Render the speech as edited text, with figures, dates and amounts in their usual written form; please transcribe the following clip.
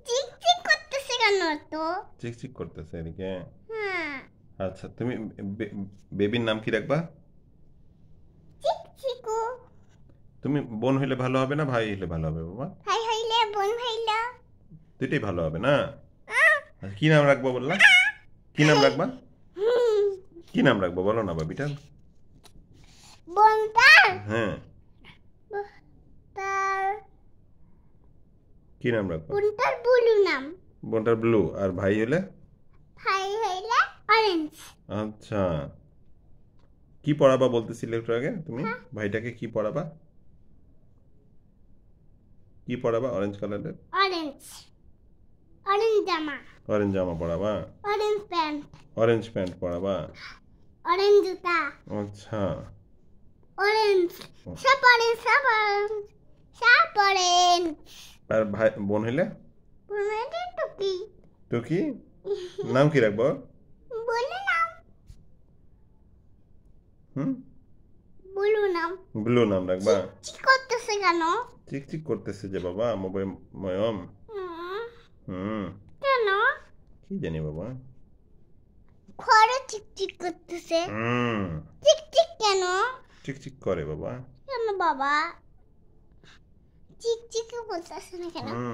চিকচিক করতেছে কেন তো? চিকচিক করতেছে এদিকে। হ্যাঁ, আচ্ছা, তুমি বেবির নাম কি রাখবা? চিকচিকু। তুমি বোন হইলে ভালো হবে না ভাই হইলে ভালো হবে বাবা? ভাই হইলে বোন হইলা। দুইটাই ভালো হবে না? আচ্ছা, কি নাম রাখবো বললা? কি নাম রাখবা? কি নাম রাখবো বলো না বাবিটার? বোনটার হ্যাঁ, তার কি নাম রাখবা? বোনটার ব্লু নাম। বোনটার ব্লু, আর ভাই হলে? ভাই হইলে অরেঞ্জ। আচ্ছা, কি পড়াবা বলতেছিলে একটু আগে তুমি? ভাইটাকে কি পড়াবা? কি পড়াবা অরেঞ্জ কালারের? অরেঞ্জ, অরেঞ্জ জামা, অরেঞ্জ জামা পড়াবা? অরেঞ্জ প্যান্ট, অরেঞ্জ প্যান্ট পড়াবা? অরেঞ্জ জুতা, আচ্ছা। অরেঞ্জ, সব অরেঞ্জ, সব অরেঞ্জ, সব অরেঞ্জ। আর ভাই বোন হইলে? বোনের টুপি। তো কি নাম কি রাখবো? বলে নাম, হুম, বলু নাম। ব্লু নাম রাখবা? চিক করতেছে কেন? চিকচিক করতেছে যে বাবা মোবাইল ময়ম। হুম, হুম, কেন? কি জানি বাবা। ঘরে চিকচিক করতেছে। হুম, চিকচিক কেন? চিকচিক করে বাবা। কেন বাবা? চিকচিক বলতেছে না কেন? হুম।